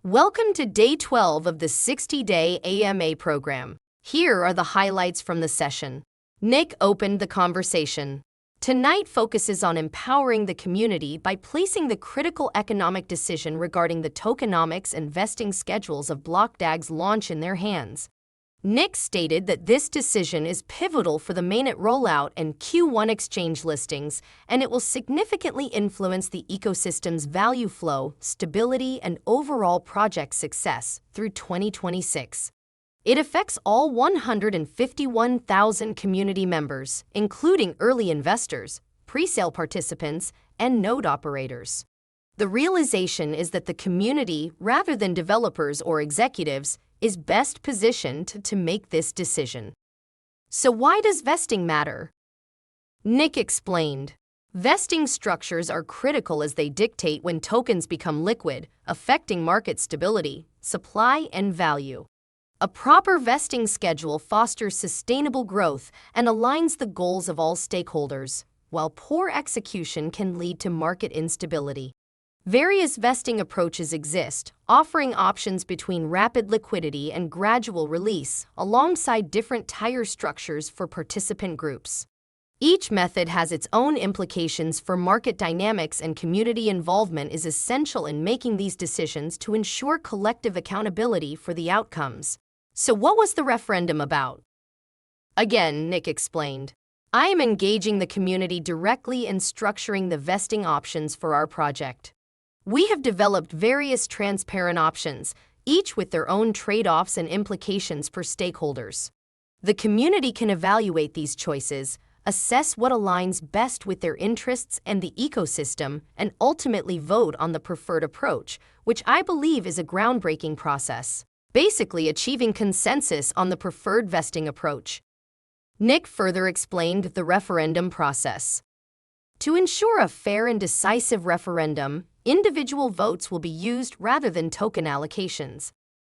Welcome to Day 12 of the 60-Day AMA program. Here are the highlights from the session. Nick opened the conversation. Tonight focuses on empowering the community by placing the critical economic decision regarding the tokenomics and vesting schedules of BlockDAG's launch in their hands. Nick stated that this decision is pivotal for the mainnet rollout and Q1 exchange listings, and it will significantly influence the ecosystem's value flow, stability, and overall project success through 2026. It affects all 151,000 community members, including early investors, pre-sale participants, and node operators. The realization is that the community, rather than developers or executives, is best positioned to make this decision. So why does vesting matter? Nick explained. Vesting structures are critical as they dictate when tokens become liquid, affecting market stability, supply, and value. A proper vesting schedule fosters sustainable growth and aligns the goals of all stakeholders, while poor execution can lead to market instability. Various vesting approaches exist, offering options between rapid liquidity and gradual release, alongside different tier structures for participant groups. Each method has its own implications for market dynamics, and community involvement is essential in making these decisions to ensure collective accountability for the outcomes. So what was the referendum about? Again, Nick explained. I am engaging the community directly in structuring the vesting options for our project. We have developed various transparent options, each with their own trade-offs and implications for stakeholders. The community can evaluate these choices, assess what aligns best with their interests and the ecosystem, and ultimately vote on the preferred approach, which I believe is a groundbreaking process, basically achieving consensus on the preferred vesting approach. Nick further explained the referendum process. To ensure a fair and decisive referendum, individual votes will be used rather than token allocations.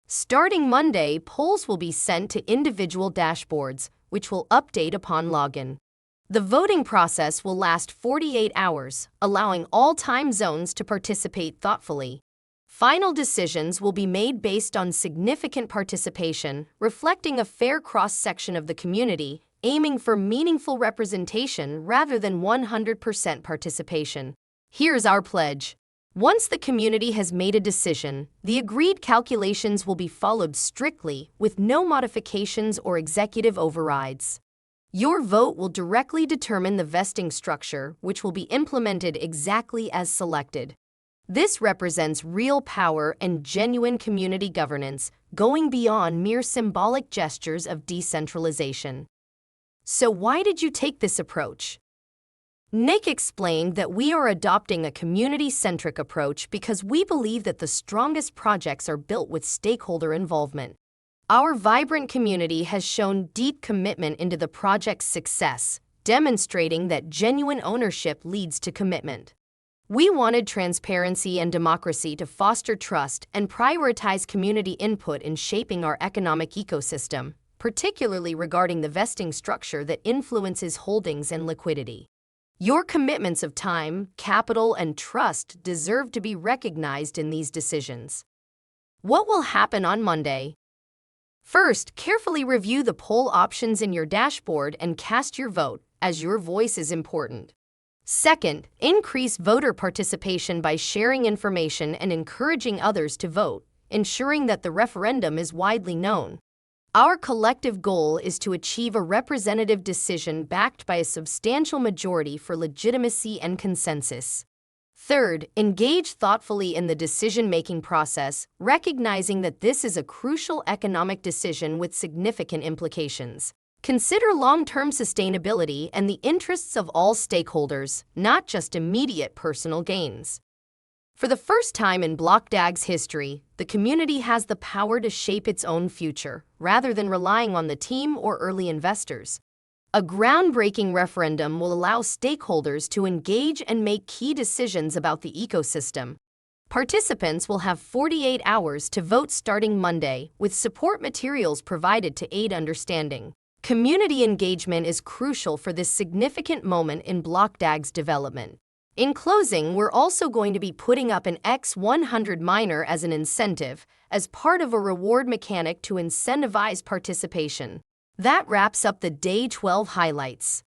Starting Monday, polls will be sent to individual dashboards, which will update upon login. The voting process will last 48 hours, allowing all time zones to participate thoughtfully. Final decisions will be made based on significant participation, reflecting a fair cross-section of the community, aiming for meaningful representation rather than 100% participation. Here's our pledge. Once the community has made a decision, the agreed calculations will be followed strictly, with no modifications or executive overrides. Your vote will directly determine the vesting structure, which will be implemented exactly as selected. This represents real power and genuine community governance, going beyond mere symbolic gestures of decentralization. So why did you take this approach? Nick explained that we are adopting a community-centric approach because we believe that the strongest projects are built with stakeholder involvement. Our vibrant community has shown deep commitment into the project's success, demonstrating that genuine ownership leads to commitment. We wanted transparency and democracy to foster trust and prioritize community input in shaping our economic ecosystem, particularly regarding the vesting structure that influences holdings and liquidity. Your commitments of time, capital, and trust deserve to be recognized in these decisions. What will happen on Monday? First, carefully review the poll options in your dashboard and cast your vote, as your voice is important. Second, increase voter participation by sharing information and encouraging others to vote, ensuring that the referendum is widely known. Our collective goal is to achieve a representative decision backed by a substantial majority for legitimacy and consensus. Third, engage thoughtfully in the decision-making process, recognizing that this is a crucial economic decision with significant implications. Consider long-term sustainability and the interests of all stakeholders, not just immediate personal gains. For the first time in BlockDAG's history, the community has the power to shape its own future, rather than relying on the team or early investors. A groundbreaking referendum will allow stakeholders to engage and make key decisions about the ecosystem. Participants will have 48 hours to vote starting Monday, with support materials provided to aid understanding. Community engagement is crucial for this significant moment in BlockDAG's development. In closing, we're also going to be putting up an X100 miner as an incentive, as part of a reward mechanic to incentivize participation. That wraps up the Day 12 highlights.